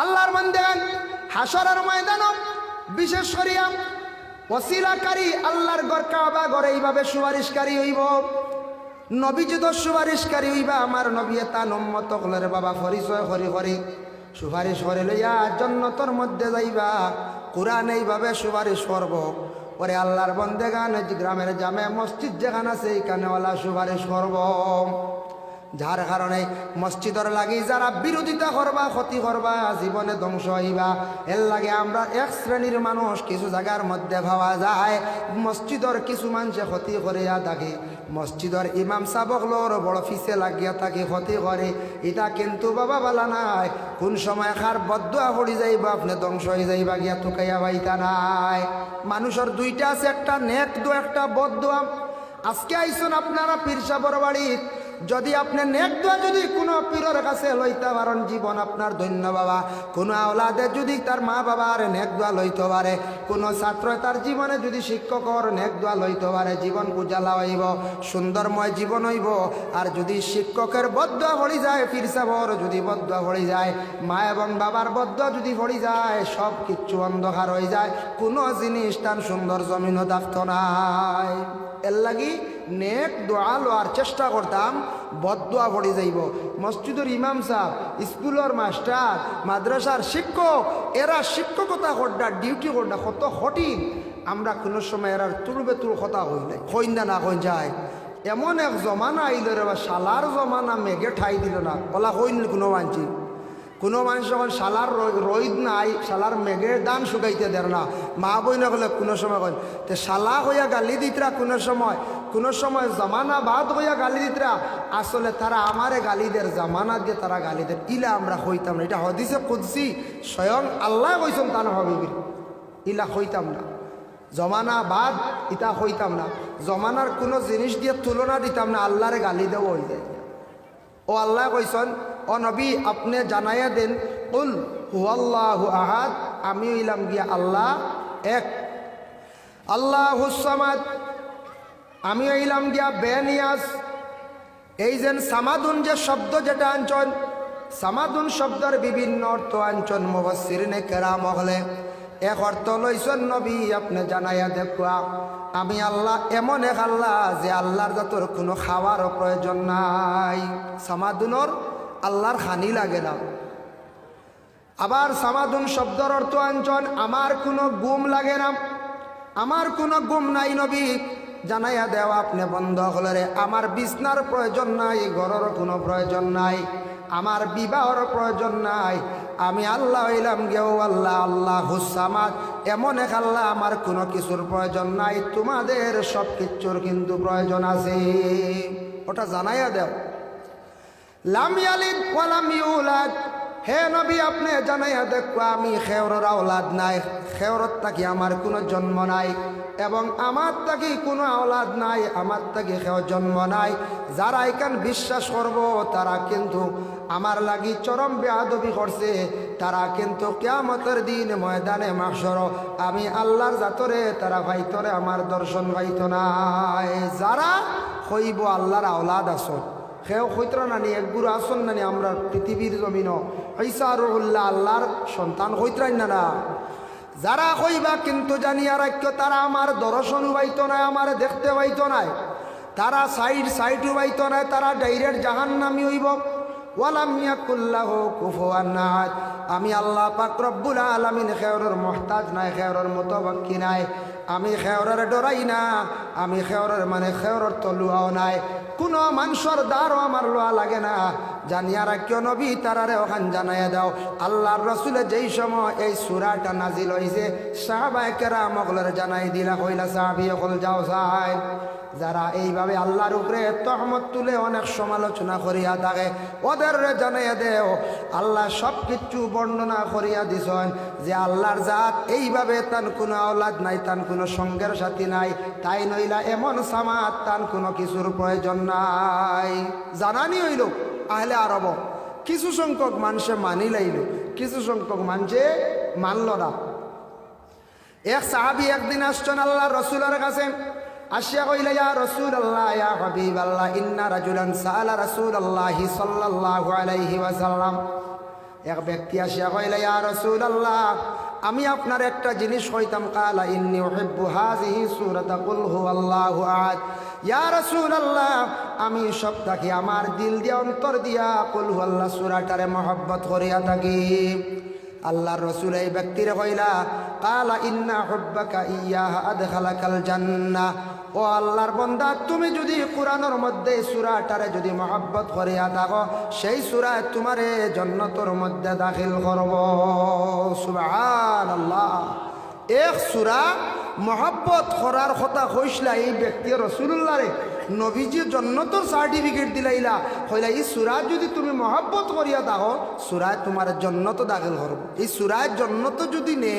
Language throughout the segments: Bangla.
আল্লাহর বান্দাগণ হাসরের ময়দানে বিশেষ করিয়া ওসিলাকারী আল্লাহর ঘর কাবা ঘরে এইভাবে সুপারিশকারী হইব। নবীজি তো সুপারিশকারী হইবা, আমার নবী তার উম্মত হলের বাবা পরিচয় করি করি সুপারিশ করে লইয়া জান্নাতের মধ্যে যাইবা। কুরআন এইভাবে সুপারিশ করব। পরে আল্লাহর বান্দাগণ গ্রামের জামে মসজিদ যেখানে আছে এইখানে ওলা সুপারিশ করব। যার কারণে মসজিদর লাগি যারা বিরোধিতা করবা, ক্ষতি করবা, জীবনে ধ্বংস হইবা, এর লাগে আমরা এক শ্রেণীর মানুষ কিছু জায়গার মধ্যে ভাবা যায় মসজিদর কিছু মানুষে ক্ষতি করিয়া থাকে, মসজিদর ইমাম সাবকলোর বড় ফিসে লাগিয়া থাকে, ক্ষতি করে। এটা কিন্তু বাবা বলা নাই কোন সময় খার বদুয়া পড়ি যাইবা, আপনি ধ্বংস হয়ে যাইবা গিয়া তুকাইয়া বাইতা নাই। মানুষের দুইটা আছে, একটা নেক দোয়া, একটা বদুয়া। আজকে আইসুন আপনারা পীর সাহেবের বাড়ি, যদি আপনি নেক দোয়া যদি কোনো পীরের কাছে লইতে পারেন জীবন আপনার ধন্য বাবা। কোনো আওলাদে যদি তার মা বাবার নেক দোয়া লইতে পারে, কোনো ছাত্র তার জীবনে যদি শিক্ষকর নেক দোয়া লইতে পারে, জীবন উজালা হইব, সুন্দরময় জীবন হইব। আর যদি শিক্ষকের বদদোয়া পড়ি যায়, পীর সাহেবের যদি বদদোয়া পড়ি যায়, মা এবং বাবার বদদোয়া যদি পড়ি যায়, সব কিচ্ছু অন্ধকার হয়ে যায়, কোনো জিনিস তার সুন্দর জমিনও থাকতো নাই। এর লাগি নেক দোয়া লওয়ার চেষ্টা করতাম, বদদোয়া পড়ে যাইব। মসজিদের ইমাম সাহেব, স্কুলের মাস্টার, মাদ্রাসার শিক্ষক, এরা শিক্ষকতা করডা, ডিউটি করডা কত কঠিন। আমরা কোনো সময় এরার তুলবে তুল কথা হই নাই, হইন না হইন যায়। এমন এক জমানা আইল রে বা শালার জমানা মেঘে ঠাই দিল না, ওলা হইন কোনো মানছি। কোনো মানুষ যখন শালার রোদ নাই, শালার মেঘের দান শুকাইতে দেয় না। মা বই না হলে কোনো সময় কন তে শালা হইয়া গালি দিতরা, কোনো সময় জমানা বাদ হইয়া গালি দিতরা। আসলে তারা আমারে গালি দের, জামানা দিয়ে তারা গালি দেন, ইলা আমরা হইতাম না। এটা হদিসে কুদসি, স্বয়ং আল্লাহ কইছেন তা না হবিবির, ইলা হইতাম না। জমানা বাদ ইটা হইতাম না, জমানার কোনো জিনিস দিয়ে তুলনা দিতাম না, আল্লাহরে গালি দেওয়া হয়ে যায়। ও আল্লাহ কইছেন, ও নবী আপনি জানাইয়া দেন, কুল হুয়াল্লাহু আহাদ, আমি হইলাম গিয়া আল্লাহ এক, আল্লাহুস সামাদ, আমি হইলাম গিয়া বেনিয়াস। এই যে সামাদুন যে শব্দ যেটা আনছন, সামাদুন শব্দের বিভিন্ন অর্থ আনছন মুফাসসিরিনে কেরাম হলে। এক অর্থ লইছেন নবী আপনি জানাইয়া দেখবা আমি আল্লাহ এমন এক আল্লাহ যে আল্লাহর যতর কোনো খাওয়ারও প্রয়োজন নাই। সামাদুনর আল্লাহর খানি লাগে না। আবার সামাদুন শব্দর অর্থ আনছন আমার কোনো গুম লাগে না, আমার কোনো গুম নাই। নবী জানাইয়া দেওয়া আপনি বন্ধ হলে আমার বিছনার প্রয়োজন নাই, ঘরের কোনো প্রয়োজন নাই, আমার বিবাহর প্রয়োজন নাই। আমি আল্লাহ হইলাম গেও আল্লাহ, আল্লাহুস সামাদ, এমন এক আল্লাহ আমার কোনো কিছুর প্রয়োজন নাই, তোমাদের সব কিছুর কিন্তু প্রয়োজন আছে। ওটা জানাইয়া দেও। লাম ইয়ালিদ ওয়া লাম ইউলাদ, হে নবী আপনি জানাইয়া দেখো আমি খেওরের আওলাদ নাই, খেওরত থাকি আমার কোনো জন্ম নাই, এবং আমার থাকি কোনো আওলাদ নাই, আমার থাকি খেও জন্ম নাই। যারা এখান বিশ্বাস করব তারা কিন্তু আমার লাগি চরম বেয়াদবি করছে, তারা কিন্তু কিয়ামতের দিন ময়দানে মাহশর আমি আল্লাহর জাতরে তারা ভাইতরে আমার দর্শন ভাইত নাই। যারা হইব আল্লাহর আওলাদ আসন, খেও হইতরা নানি এক গুরু আসন নানি আমরা পৃথিবীর জমিন ঈসা রুহুল্লাহ আল্লাহর সন্তান হইতরাই না। যারা কইবা কিন্তু জানিয়া রাখ্য তারা আমার দর্শন পাইতো নাই, আমার দেখতে পাইতো নাই, তারা সাইড পাইতো নাই, তারা ডাইরেক্ট জাহান্নামী হইব। ওয়ালাম ইয়াকুল্লাহু কুফুয়ান আহাদ, আমি আল্লাহ পাক রব্বুল আলামিন খেওরের মুহতাজ নাই, খেওরের মুতাওয়াক্কি নাই, আমি খেওরের ডরাই না, আমি খেওরের মানে খেওরের তলুয়াও নাই, কোনো মানুষের দ্বারও আমার লোয়া লাগে না। জানিয়া রাখিও নবী তারারে ওখান জানাইয়া দাও আল্লাহর রসুলে যেই সময় এই সূরাটা নাজিল হইছে সাহাবায়ে কেরাম ওগুলোর জানাই দিলা, কইলা সাহাবী ওগুল যাও চাই। যারা এইভাবে আল্লাহর উপরে তহমত তুলে অনেক সমালোচনা করিয়া থাকে ওদের জানাইয়া দেও আল্লাহ সব কিছু বর্ণনা করিয়া দিছেন যে আল্লাহর জাত এইভাবে তার কোনো আওলাদ নাই, তার কোনো সঙ্গের সাথী নাই, তাই নইলা এমন সামাদ তার কোনো কিছুর প্রয়োজন নাই। জানানি হইল আহলে আরব, কিছু সংখ্যক মানুষে মানি লাইল, কিছু সংখ্যক মানুষে মানল না। এক সাহাবী একদিন আসছেন আল্লাহ রসুলের কাছে, আসিয়া কইলা ইয়া রাসূলুল্লাহ ইয়া হাবিবাল্লাহ ইন্না রাজুলান সাআলা রাসূলুল্লাহি সাল্লাল্লাহু আলাইহি ওয়াসাল্লাম, এক ব্যক্তি আসিয়া কইলা, ইয়া রাসূলুল্লাহ, আমি আপনার একটা জিনিস কইতাম। কালা ইন্নী উহিব্বু হাযিহি সূরাতা কুল হুয়াল্লাহু আহাদ। ইয়া রাসূলুল্লাহ, আমি সব থাকি আমার দিল দিয়া অন্তর দিয়া কুল হুয়াল্লাহ সূরাটারে মহব্বত করিয়া থাকি। আল্লাহর রাসূল এই ব্যক্তিরে কইলা, কালা ইন্না হুব্বাকা ইয়াহা আদখালাকাল জান্নাহ। ও আল্লাহর বান্দা, তুমি যদি কোরআনের মধ্যে সূরাটারে যদি মহব্বত করিয়া থাকো, সেই সূরা তোমারে জান্নাতের মধ্যে দাখিল করব। সুবহানাল্লাহ। এক সূরা মহব্বত করার কথা কইসলা এই ব্যক্তি রাসূলুল্লাহরে নবীজি জান্নাতের সার্টিফিকেট দিলাইলা, কইলা এই সূরা যদি তুমি মহব্বত করিয়া থাকো, সূরা তোমার জান্নাতে দাখিল করব। এই সূরা জান্নাতে যদি নে,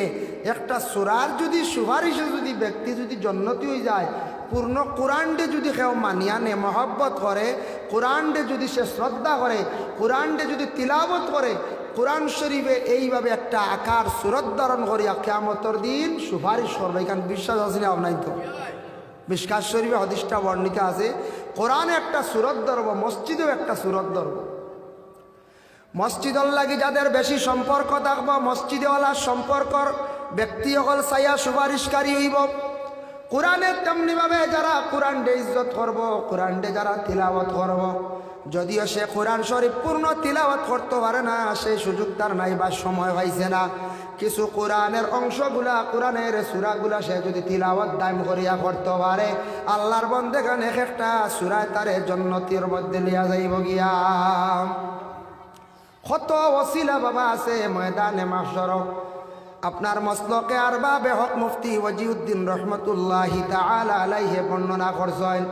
একটা সূরার যদি সুপারিশে যদি ব্যক্তি যদি জান্নাতি হয়ে যায়, পূর্ণ কোরআনডে যদি কেউ মানিয়া নে, মহব্বত করে, কোরআনডে যদি সে শ্রদ্ধা করে, কোরআনডে যদি তিলাবত করে, কোরআন শরীফে এইভাবে একটা আকার সুরত ধারণ করিয়া কিয়ামতের দিন সুপারিশ করবে। এখানে বিশ্বাস আছে না আপনার? তো মিশকাত শরীফে হাদিসটা বর্ণিত আছে, কোরআনে একটা সুরত ধরব, মসজিদেও একটা সুরত ধরব। মসজিদর লাগি যাদের বেশি সম্পর্ক থাকবো, মসজিদেওয়ালার সম্পর্কর ব্যক্তি সকল চাইয়া সুপারিশকারী হইব। কোরআনের তেমনিভাবে যারা কোরআন ডে ইজ্জত করব, কোরআন ডে যারা তিলাওয়াত করব, যদিও সে কোরআন শরীফ পূর্ণ তিলাওয়াত করতে পারে না, সেই সুযোগ তার নাই বা সময় পাইছে না, কিছু কোরআনের অংশগুলা, কোরআনের সূরাগুলা সে যদি তিলাওয়াত দাম করিয়া করতে পারে, আল্লাহর বন্দেগান এক একটা সূরায় তারে জান্নাতের মধ্যে লিয়া যাইব গিয়া। কত ওসিলা বাবা আছে ময়দানে মাহশর। আপনার মসলকে আরবাবে হক মুফতি ওয়াজিউদ্দিন রহমতুল্লাহি তাআলা আলাইহি বর্ণনা করছেন,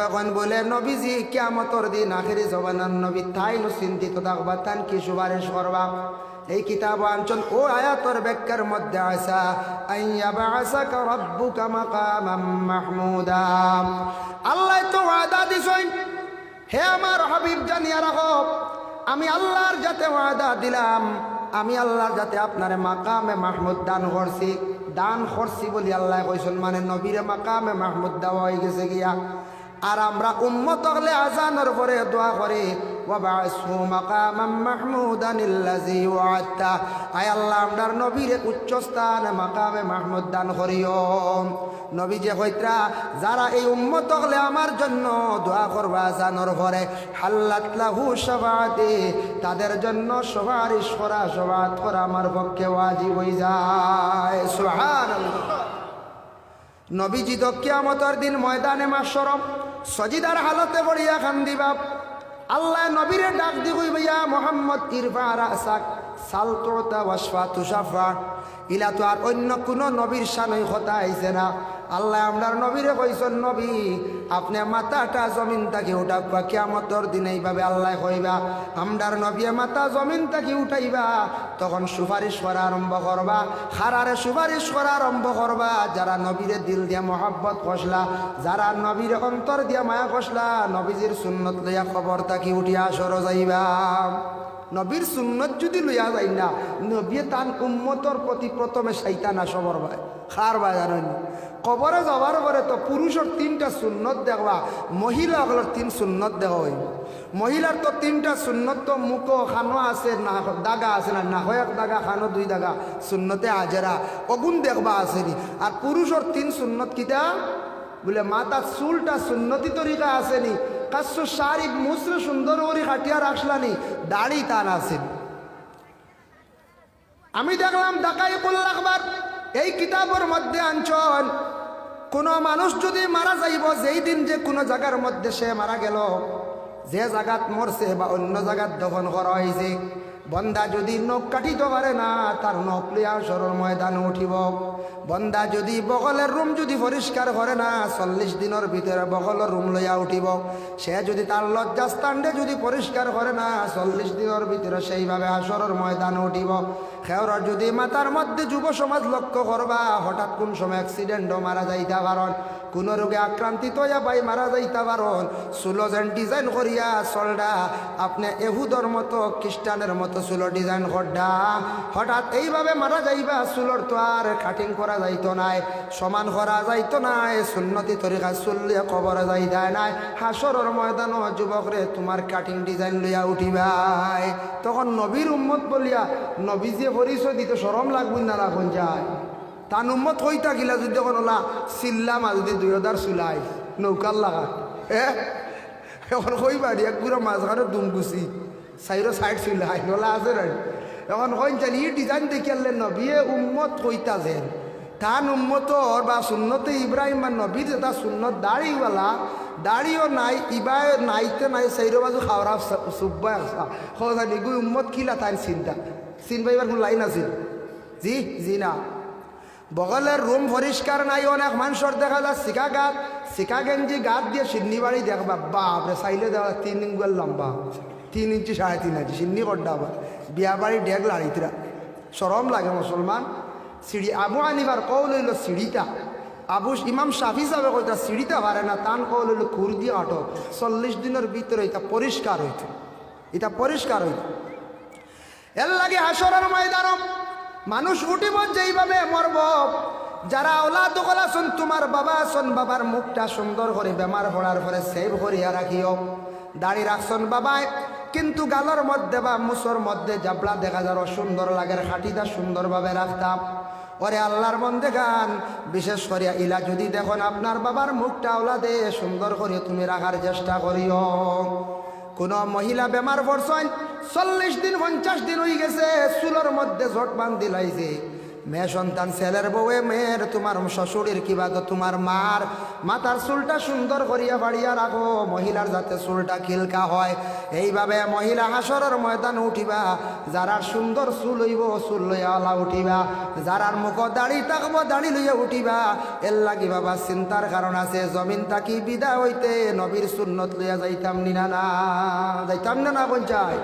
এখন বলে নবীজি কিয়ামতের দিন আখিরি জমানার নবী তাই চিন্তিত থাকবা, তান কি সুপারিশ করবা। এই কিতাব আনছেন ও আয়াতর ব্যাখ্যার মধ্যে আসা, আইয়া বাসাকা রাব্বুকা মাকামাম মাহমুদা। আল্লাহ তো ওয়াদা দিছেন, হে আমার হাবিব জানিয়া রাখো, আমি আল্লাহর যাতে ওয়াদা দিলাম, আমি আল্লাহর যাতে আপনারে মাকামে মাহমুদ দান করছি বলি আল্লাহ কইছেন, মানে নবীরে মাকামে মাহমুদ দেওয়া হয়ে গেছে গিয়া। আর আমরা উম্মত হলে আজানের পরে দোয়া করে, ওয়াবাসহু মাকামাম মাহমুদান আল্লাযী ওয়া'আদতা। আয় আল্লাহ, আমরার নবীরে উচ্চ স্থান মাকামে মাহমুদ দান করিও। নবী যে কইত্রা, যারা এই উম্মত হলে আমার জন্য দোয়া করবা আজানের পরে, হাল্লাত লাহু শাফাআতি, তাদের জন্য সুপারিশ করা, শফাআত করা আমার পক্ষে ওয়াজিব হয়ে যায়। সুবহানাল্লাহ। নবীজি তো কিয়ামতের দিন ময়দানে মাহশর সজিদার হালতে পড়িয়া কান্দিবা। আল্লাহ নবীরে ডাক দি কইবা, ইয়া মুহাম্মদ ইরফা রাসাক সাল তুতা ওয়াশফা তুশাফা। ইলা তো আর অন্য কোনো নবীর শানই কথা আইছে না। আল্লাহ আমরার নবীরে কইছেন, নবী আপনি মাথাটা জমিন থেকে উঠাবা। কিয়ামতের দিন এইভাবে আল্লাহ কইবা, আমরার নবী মাথা জমিন থেকে উঠাইবা, তখন সুপারিশ করা আরম্ভ করবা, খারারে সুপারিশ করা আরম্ভ করবা। যারা নবীরে দিল দিয়া মহব্বত কষলা, যারা নবীর অন্তর দিয়া মায়া কষলা, নবীজির সুন্নত লইয়া খবর থাকি উঠিয়া সর যাইবা। নবীর সুন্নত যদি লইয়া যাই না, নবী তান উম্মতর প্রতি প্রথমে শয়তানা সবর ভাই খার ভাই জানেন। কবরে যাবার পরে তো পুরুষের 3টা সুন্নত দেখবা, মহিলাগুলোর 3 সুন্নত দেখা হইব। মহিলার তো 3টা সুন্নত, তো মুখ খানো আছে না, দাগা আছে না, না হয় 1 দাগা, খানো 2 দাগা, সুন্নতে আজেরা অগুণ দেখবা আসেনি। আর পুরুষের 3 সুন্নত কিতা বলে, মাথার চুলটা সুন্নতি তরিকা আসেনি, কাছো শাড়ি মুসরে সুন্দর করে কাটিয়া রাখলানি, দাড়ি তার আসেনি। আমি দেখলাম দাকাইকুল আখবার এই কিতাবের মধ্যে আনছন, কোনো মানুষ যদি মারা যাইব, যেই দিন যে কোনো জায়গার মধ্যে সে মারা গেল, যে জায়গাত মরছে বা অন্য জায়গাত দফন করা হয়েছে, বন্দা যদি নখ কাটিতে পারে না, তার নখ লইয়া সরল ময়দানে উঠিব। বন্দা যদি বগলের রুম যদি পরিষ্কার করে না, 40 দিনের ভিতরে বগলের রুম লইয়া উঠিব। সে যদি তার লজ্জাস্থানটা যদি পরিষ্কার করে না, 40 দিনের ভিতরে সেইভাবে হাসরের ময়দানে উঠিব। খেওরার যদি মাথার মধ্যে যুব সমাজ লক্ষ্য করবা, হঠাৎ কোন সময় অ্যাক্সিডেন্টও মারা যাইতে পারেন, কোনো রোগে আক্রান্তিত হইয়া ভাই মারা যাইতে পারন চুলো যেন ডিজাইন করিয়া চলডা আপনি এহুদর মতো খ্রিস্টানের মতো চুলো ডিজাইন করডা হঠাৎ এইভাবে মারা যাইবা চুলোর তো আর কাটিং করা যাইতো নাই সমান করা যাইতো নাই সুন্নতি তরিকা চুলিয়া কবরে যাই দেয় নাই হাসরের ময়দান যুবক রে তোমার কাটিং ডিজাইন লইয়া উঠিবাই তখন নবীর উম্মত বলিয়া নবী যে পরিচয় দিতে শরম লাগবে না রাখুন যায় তান উম্মত হই থাকিলা যদি এখন ওলা চিল্লাম আর যদি 2000 চুলাই নৌকার লাগা এখন কই বাড়ি এক গুড়া মাঝখানে দুমগুছি সাইডো সাইড চুলাই ওলা আছে রে এখন কইন জানি ই ডিজাইন দেখিয়ালেন নবীয়ে উম্মত কইতা যেন তান উম্মতর বা সুন্নতে ইব্রাহিম বা নবীর যেটা সুন্নত দাড়িওয়ালা দাড়িও নাই ইবাই নাইতে নাই সেইর বাজু খাওয়া সুব্বা জানি গুই উম্মত কিলা তাই চিন্তা চিনবাইবার কোন লাইন আছে জি জি না বগলের রুম পরিষ্কার নাই অনেক মানুষের দেখা যায় শিকা গেঞ্জি গাত দিয়ে সিন্নি বাড়ি দেখবা বাপরে চাইলে দেওয়া 3 ইঞ্চি লম্বা 3 ইঞ্চি 3.5 ইঞ্চি সিন্নি করডা আবার বিয়া বাড়ি ডেক লাড়িতরা সরম লাগে মুসলমান সিঁড়ি আবু আনিবার কৌল হইল সিঁড়িটা আবু ইমাম শাফি সাহেব কইতা সিঁড়িতে পারে না তান কৌল হইল খুর দিয়ে আটো 40 দিনের ভিতরে এটা পরিষ্কার হইত এর লাগে হাসরের ময়দান মানুষ উঠিব যেইভাবে মরব যারা ওলাদ আছেন তোমার বাবা আছেন বাবার মুখটা সুন্দর করে বেমার পড়ার পরে সেভ করিয়া রাখিও দাড়ি রাখছেন বাবায় কিন্তু গালর মধ্যে বা মুসর মধ্যে জাবলা দেখা যার সুন্দর লাগে খাটিটা সুন্দরভাবে রাখতাম ওরে আল্লাহর বন্দে গান বিশেষ করিয়া ইলা যদি দেখুন আপনার বাবার মুখটা ওলাদে সুন্দর করে তুমি রাখার চেষ্টা করিও কোনো মহিলা বেমার পড়ছেন 40 দিন 50 দিন হয়ে গেছে চুলোর মধ্যে জট বান্ধি লাইছে মেয়ে সন্তান ছেলের বউয়ে মেয়ের তোমার শ্বশুরের কিবা তো তোমার মার মাথার চুলটা সুন্দর করিয়া বাড়িয়া রাখো মহিলার যাতে চুলটা খিলকা হয় এইভাবে মহিলা হাসরের ময়দান উঠিবা যারার সুন্দর চুল হইব চুল লইয়া আলা উঠিবা যারার মুখ দাড়ি থাকবো দাড়ি লইয়া উঠিবা এর লাগি বাবা চিন্তার কারণ আছে জমিন তাকি বিদা হইতে নবীর সুন্নত লইয়া যাইতাম না পঞ্চায়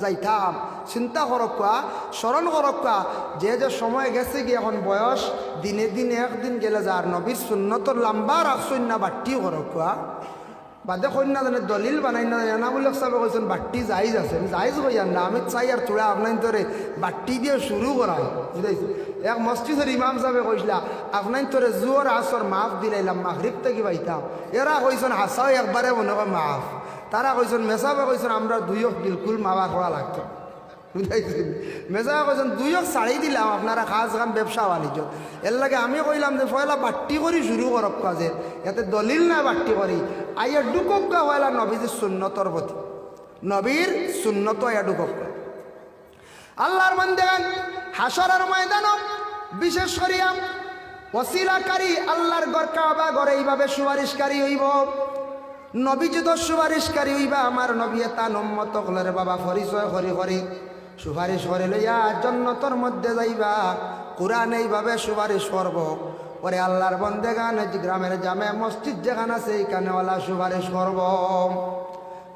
যাইতাম চিন্তা করক্কা স্মরণ করক্কা যে সময় গেছে কি এখন বয়স দিনে দিনে একদিন গেলে যার নবীর সুন্নতর লম্বা রাখছই না বাট্টিও করক্কা বাদে কন্যা জানে দলিল বানাই না এনামূলক সাহেব কইছেন বাট্টি জাইজ আছে জাইজ কইয়ান না আমি চাই আর তোরা আপনার তোরে বাট্টি দিয়ে শুরু করাই বুঝাইছি এক মসজিদের ইমাম সাহেবে কইসলা আপনার তোরে জোর আসর মাফ দিলাইলাম মাগরিব থেকে পাইতাম এরা কইছেন হাসাও একবারে মনে হয় মাফ তারা কইছেন মেসাবে কইছেন আমরা দুইক বিলকুল মাবা করা লাগতো বুঝাইছেন মেসাবে কইছেন দুইক ছাড়ি দিলাম আপনারা খাস খান ব্যবসা বাণিজ্য এর লাগে আমি কইলাম যে পয়লা বাট্টি করি শুরু করব কাজে এতে দলিল না বাট্টি করি আইয়া ডুককা পয়লা নবীর সুন্নতর প্রতি নবীর সুন্নত আইয়া ডুককা আল্লাহর বান্দাগান হাসরের ময়দান বিশেষ করিয়া ওসিলাকারী আল্লাহর ঘর কাবা ঘরে এইভাবে সুপারিশকারী হইব নবী যদি সুপারিশকারী হইবা আমার নবী তান উম্মত হলের বাবা পরিচয় করি সুপারিশ করে লইয়া জান্নাতের মধ্যে যাইবা কুরআন এইভাবে সুপারিশ করব ওরে আল্লাহর বন্দেগান গ্রামের জামে মসজিদ যেখানে আছে এইখানে ওলা সুপারিশ করব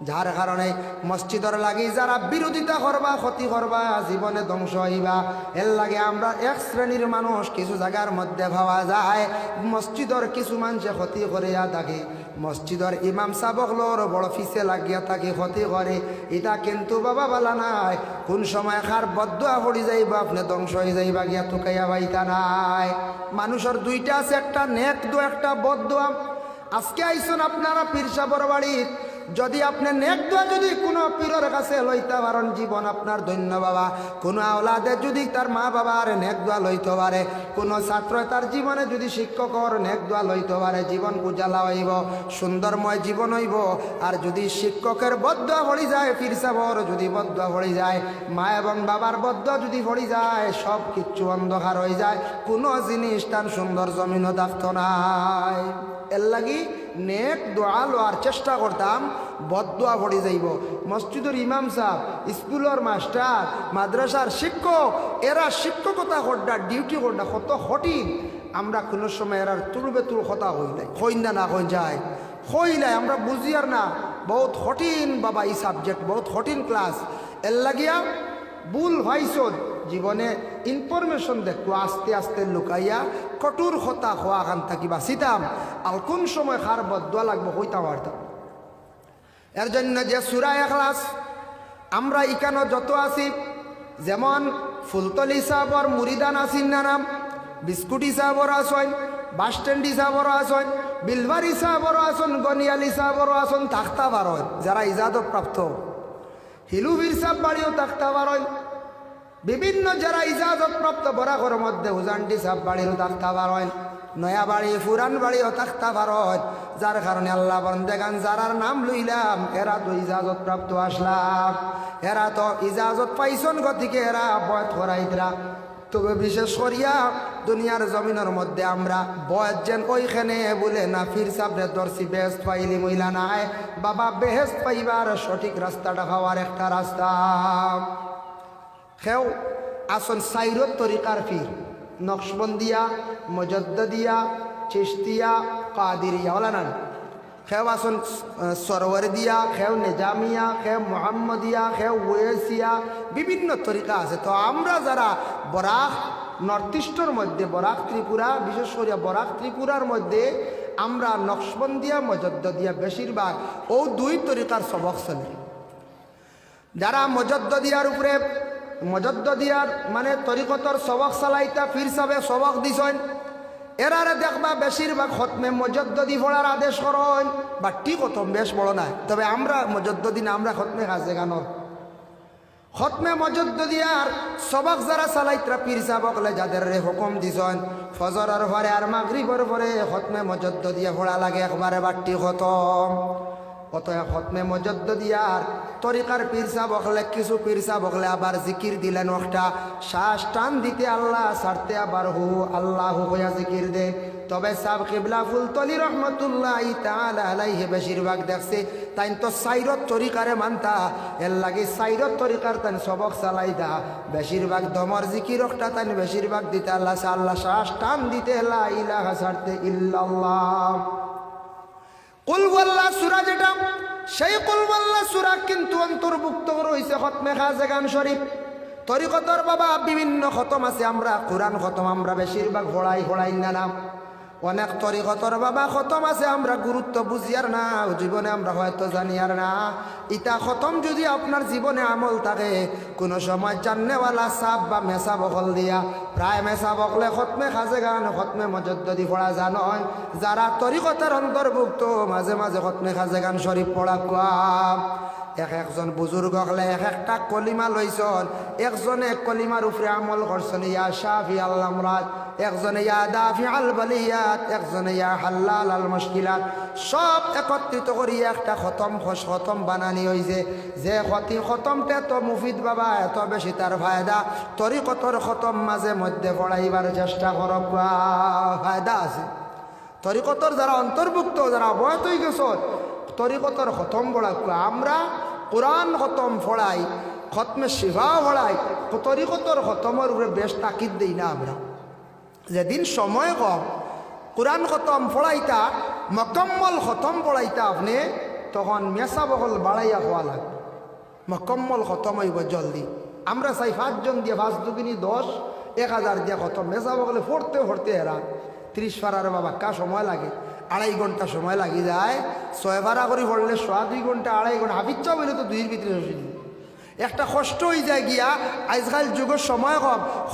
যার কারণে মসজিদর লাগি যারা বিরোধিতা করবা ক্ষতি করবা জীবনে ধ্বংস হইবা এর লাগে আমরা এক শ্রেণীর মানুষ কিছু জায়গার মধ্যে ভাবা যায় মসজিদর কিছু মানুষে ক্ষতি করিয়া থাকে মসজিদর ইমাম সাবকলোর বড় ফিসে লাগিয়া থাকে ক্ষতি করে এটা কিন্তু বাবা বলা নাই কোন সময় খার বদুয়া পড়ি যাইবা আপনি ধ্বংস হয়ে যাইবা গিয়া তুকাইয়া বাইতা নাই মানুষের দুইটা আছে একটা নেক দোয়া একটা বদুয়া আজকে আইসুন আপনারা পীর সাহেবের বাড়ি যদি আপনি নেক দোয়া যদি কোনো পীরের কাছে লইতে পারেন জীবন আপনার ধন্য বাবা কোনো আওলাদে যদি তার মা বাবার নেক দোয়া লইতে পারে কোনো ছাত্র তার জীবনে যদি শিক্ষকর নেক দোয়া লইতে পারে জীবন উজালা হইব সুন্দরময় জীবন হইব আর যদি শিক্ষকের বদদোয়া পড়ি যায় পীর সাহেবের যদি বদদোয়া পড়ি যায় মা এবং বাবার বদদোয়া যদি পড়ি যায় সব কিচ্ছু অন্ধকার হয়ে যায় কোনো জিনিস তার সুন্দর জমিনও থাকতো নাই এর লাগি নেক দোয়া লওয়ার চেষ্টা করতাম বদদোয়া পড়ে যাইব মসজিদের ইমাম সাহেব স্কুলের মাস্টার মাদ্রাসার শিক্ষক এরা শিক্ষকতা করডা ডিউটি করডা কত কঠিন আমরা কোনো সময় এরার তুলবে তুল কথা হই না হয়ে যায় হইলাই আমরা বুঝি আর না বহুত কঠিন বাবা এই সাবজেক্ট বহুত কঠিন ক্লাস এর লাগিয়া ভুল ভাইসদ জীবনে ইনফরমেশন দেখো আস্তে আস্তে লুকাইয়া কঠোর হতা হওয়া খান থাকি বাঁচিতাম আর কোন সময় খার বদুয়া লাগবো হইতাম পারতাম। এর জন্য যে সূরা ইখলাস আমরা ইকানো যত আছি, যেমন ফুলতলি সাহাবর মুরিদান আসিন না নাম, বিস্কুটি সাহাবর আসন, বাস স্ট্যান্ড সাহাবর আসন, বিলবারি সাহাবর আসন, গনিয়ালি সাহাবর আসন থাকতা পারেন যারা ইজাজত প্রাপ্ত। হিলুবীর সাহেব বাড়িও থাকতে পারেন, বিভিন্ন যারা ইজাজত প্রাপ্ত বরাকর মধ্যে হুজান্ডি সাহেব বাড়িও থাকতে পারেন, নয়া বাড়ি পুরান বাড়িও থাকতে পারেন। যার কারণে আল্লাহ বন্দেগান যারার নাম লইলাম এরা তো ইজাজত প্রাপ্ত আসলাম, এরা তো ইজাজত পাইছন গতিকে এরা বয়ত করাইতরা। তবে বিশেষ করিয়া দুনিয়ার জমিনের মধ্যে আমরা বয়স যেন ওইখানে বলে না ফির সাবরে দর্শি বেহেস্ত পাইলি মহিলা নাই, বাবা বেহেস্ত পাইবার সঠিক রাস্তাটা হওয়ার একটা রাস্তা। খেও আসন সাইরত তরিকার ফির, নকশবন্দিয়া, মুজদ্দিদিয়া, চিশতিয়া, কাদিরিয়া ওলা না। খেও আসন সরোয়ার দিয়া, খেও নিজামিয়া, খেও মোহাম্মদিয়া, খেও ওয়েসিয়া, বিভিন্ন তরিকা আছে। তো আমরা যারা বরাক নর্থ ইস্টের মধ্যে বরাক ত্রিপুরা, বিশেষ করে বরাক ত্রিপুরার মধ্যে আমরা নকশবন্দিয়া, মুজদ্দিদিয়া বেশিরভাগ ও দুই তরিকার সবক চলে। যারা মুজদ্দিদিয়ার উপরে মুজদ্দিদিয়ার মানে তরিকতর সবক চালাইতা ফির সাবে সবক দিছেন, এরারে দেখবা বেশিরভাগ খতমে মুজদ্দিদি পড়ার আদেশ করেন, বা ঠিক খতম বেশ বড় নাই। তবে আমরা মুজদ্দিদি না, আমরা খতমে কাজে গানোর খতমে মুজদ্দিদিয়ার সবক যারা চালাইতরা পীর সাহেবকলে যাদের হুকুম দিছেন ফজরের পরে আর মাগরিবের পরে খতমে মুজদ্দিদিয়া পড়া লাগে একবারে বাট্টি খতম। অতএব খতমে মুজদ্দিদিয়ার তরিকার পীর সাহেবকলে কিছু পীর সাহেবকলে আবার জিকির দিলেন, একটা শ্বাস টান দিতে আল্লাহ ছাড়তে আবার হু আল্লাহ হইয়া জিকির দে। তবে সাব কিবলা ফুলতলি রহমতুল্লাহ তাআলা আলাইহি বেশিরভাগ দেখছে তাই তো সাইরত তরিকারে মানতা, এর লাগে সাইরত তরিকার তাই সবক চালাই দা বেশিরভাগ দমর জিকির একটা তাই বেশিরভাগ দিতে আল্লাহ আল্লাহ শ্বাস টান দিতে লা ইলাহা ছাড়তে ইল্লাল্লাহ। কুল ওয়াল্লাহ সূরা যেটা, সেই কুল ওয়াল্লাহ সূরা কিন্তু অন্তর্ভুক্ত রয়েছে খতমে খাজে গান শরীফ। তরিকতর বাবা বিভিন্ন খতম আছে, আমরা কোরআন খতম আমরা বেশিরভাগ হড়াই না। অনেক তরিকতর বাবা খতম আছে আমরা গুরুত্ব বুঝি আর না, জীবনে আমরা হয়তো জানি আর না। ইটা খতম যদি আপনার জীবনে আমল থাকে, কোনো সময় জান্নেওয়ালা সাপ বা মেসা বকল দিয়া প্রায় মেসা বকলে খতমে খাজে গান খতমে মুজদ্দিদি পড়া জানন। যারা তরিকতার অন্তর্ভুক্ত মাঝে মাঝে খতমে খাজে গান শরীফ পড়া কোয়া। একজন বুজুর্গ হলে একটা কলিমা লইছন, একজনে কলিমার উপরে আমল করছেন, ইয়া শাফি আল আমরাত, একজনে ইয়া দাফি আল বালিয়াত, একজনে ইয়া হাল্লাল আল মুশকিলাত, সব একত্রিত করিয়া একটা খতম বানানি হয়েছে। যে খতমটা এত মুফিদ বাবা, এত বেশি তার ফায়দা। তরিকতর খতম মাঝে মধ্যে পড়াইবার চেষ্টা করব, ফায়দা আছে। তরিকতর যারা অন্তর্ভুক্ত, যারা অবয়ত হয়ে গেছ তরিকতর খতম পড়া, আমরা কোরআন খতম পড়াই, খতমে শিফাও পড়াই, তরিকতর খতমের উপরে বেশ তাকিদ দিই না আমরা। যেদিন সময় কম কোরআন খতম পড়াইতা, মকম্মল খতম পড়াইতা আপনি, তখন মেসা বহল বাড়াইয়া হওয়া লাগবে, মকম্মল খতম হইব জলদি। আমরা চাই 5 জন দিয়ে 5 দুগুনি 10, 1000 দিয়ে খতম। মেসা বহলে পড়তে এরা 30 পারার বাবা কা সময় লাগে, 2.5 ঘন্টা সময় লাগি যায়। 6 পারা করে পড়লে 2.5 ঘন্টা 2.5 ঘন্টা হাফিচ্ছা বলে তো 2-এর ভিতরে একটা কষ্ট হয়ে যায় গিয়া। আজকাল যুগের সময়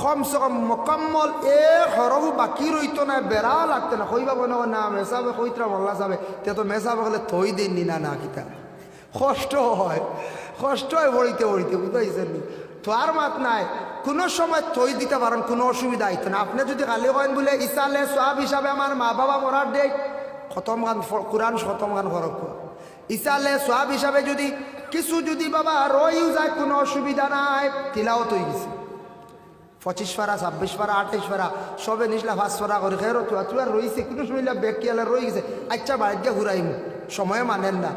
কমসে কম মোকাম্মল হরফ বাকি রইতো না, বেড়া লাগতো না। কইবা বনে না মেসাবে কইতরা বললা যাবে, তে তো মেসাবে গেলে থই দেননি না কিতা কষ্ট হয় বড়িতে বুঝাইছেন নি। তো আর মাত নাই, কোনো সময় থই দিতে পারেন, কোনো অসুবিধা হইতো না। আপনি যদি খালি করেন বলে ইসালে সওয়াব হিসাবে আমার মা বাবা মরার দেয় খতম গান কোরআন খতম গান ফরক ইসালে সওয়াব হিসাবে যদি কিছু যদি বাবা রইও যায় কোনো অসুবিধা নাই। তিলাওয়াত হয়ে গেছে 25 পারা 26 পারা 28 পারা সবে নিসলা 5 পারা করে খেরো তুই আর রইছে কোনো সময় বেকিয়ালে রয়ে গেছে। আচ্ছা বাড়িতে গিয়ে ঘুরাইম, সময় মানেন না।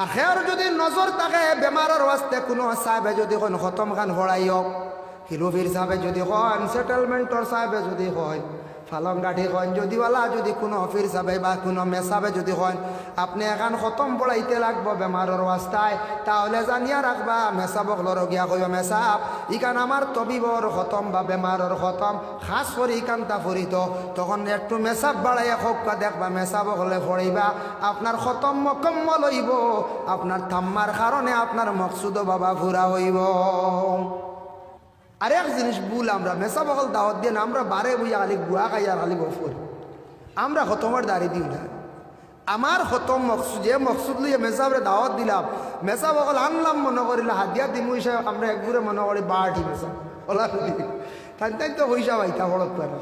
আর খেয়ার যদি নজর থাকে বেমারের ওয়াস্তে কোনো সাহেবে যদি কোনো খতম খান ভরাইও হিলুফির সাহেবে যদি হন, সেটেলমেন্টর সাহেবে যদি হয়, ফালংগাঠি হন যদি ওলা, যদি কোনো অফির সাহেবে বা কোনো মেসাবে যদি হন, আপনি এখন খতম পড়াইতে লাগবো বেমারের অবস্থায়, তাহলে জানিয়া রাখবা মেসাবক লরগিয়া কইবা মেসাব ইকান আমার তবিবর খতম বা বেমারের খতম খাস করে ইকানটা ফরিত, তখন একটু মেসাব বাড়াইয়া খোকা দেখবা মেসাবক হলে পড়িবা, আপনার খতম মকম্মল হইব, আপনার থাম্মার কারণে আপনার মকসুদ বাবা ফুরা হইব। আর এক জিনিস ভুল, আমরা মেসা বকল দাওয়াত দিয়ে না, আমরা বারে বইয়া খালি গুয়া খাই আর খালি গফর, আমরা খতমের দাঁড়িয়ে দিই না। আমার খতম মকসুদ, যে মকসুদ লইয়া মেসাবরে দাওয়াত দিলাম, মেসা বকল আনলাম মনে করিলে হাতিয়া দিমু হিসাবে আমরা একগুড়ে মনে করি বাড়ি মেসা ওলা তাই তো পয়সা পাইতা হড়ক পারে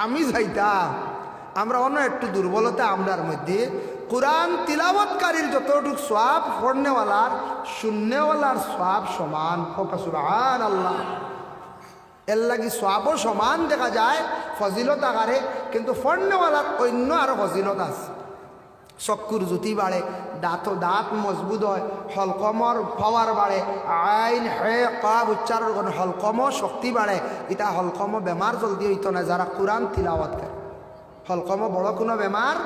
আমি যাইতাম। আমরা অন্য একটু দুর্বলতা আমরার মধ্যে, কোরআন তিলাওয়াতকারীর যতটুকু সওয়াব পড়নেওয়ালার শূন্যওয়ালার সওয়াব সমান, সুবহানাল্লাহ। এর লাগি সওয়াবও সমান দেখা যায় ফজিলত আকারে, কিন্তু পড়নেওয়ালার অন্য আরো ফজিলত আছে। চক্ষুর জ্যোতি বাড়ে, দাঁত মজবুত হয়, হলকমর পাওয়ার বাড়ে, আইন হে কাব উচ্চারণ করে হলকম শক্তি বাড়ে। এটা হলকম বেমার জলদি হইতো না যারা কোরআন তিলাওয়াত করে, হলকম বড় কোনো বেমার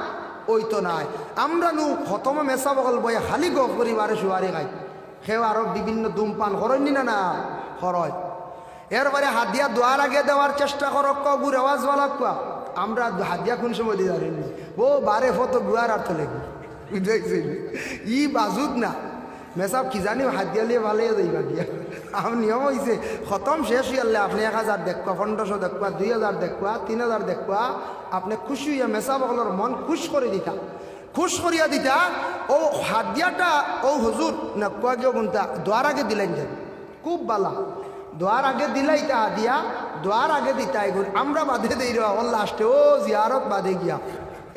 ওইতো নাই। আমরা নু খতম মেসা বকল বই খালি গফ করিবারে শুয়ারি খাই, সেও আরো বিভিন্ন ধূমপান করেননি না খরচ। এরপরে হাদিয়া দোয়ার আগে দেওয়ার চেষ্টা করক, গুড় আওয়াজ বলা কুয়া, আমরা হাদিয়া কোন সময় দিয়ে জানি ও বারে ফটো গুয়ার আর তোলে ই বাজুত না মেসাব কি জানি হাদিয়া লিয়ে ভালো যাইবা গিয়া। আমার নিয়ম হয়েছে খতম শেষ হইলে আপনি 1000 দেখবা, 1500 দেখবা, 2000 দেখবা, 3000 দেখবা, আপনি খুশি হইয়া মেসা বকলর মন খুশ করে দিতা, খুশ করিয়া দিতা। ও হাদিয়াটা ও হুজুর না কুয়া গিয়ে গুনতা দোয়ার আগে দিলেন যান, খুব বালা দোয়ার আগে দিলাই তা দিয়া, দোয়ার আগে দিতাই গুণ আমরা বাদে দিই রে লাস্টে ও জিয়ারত বাদে গিয়া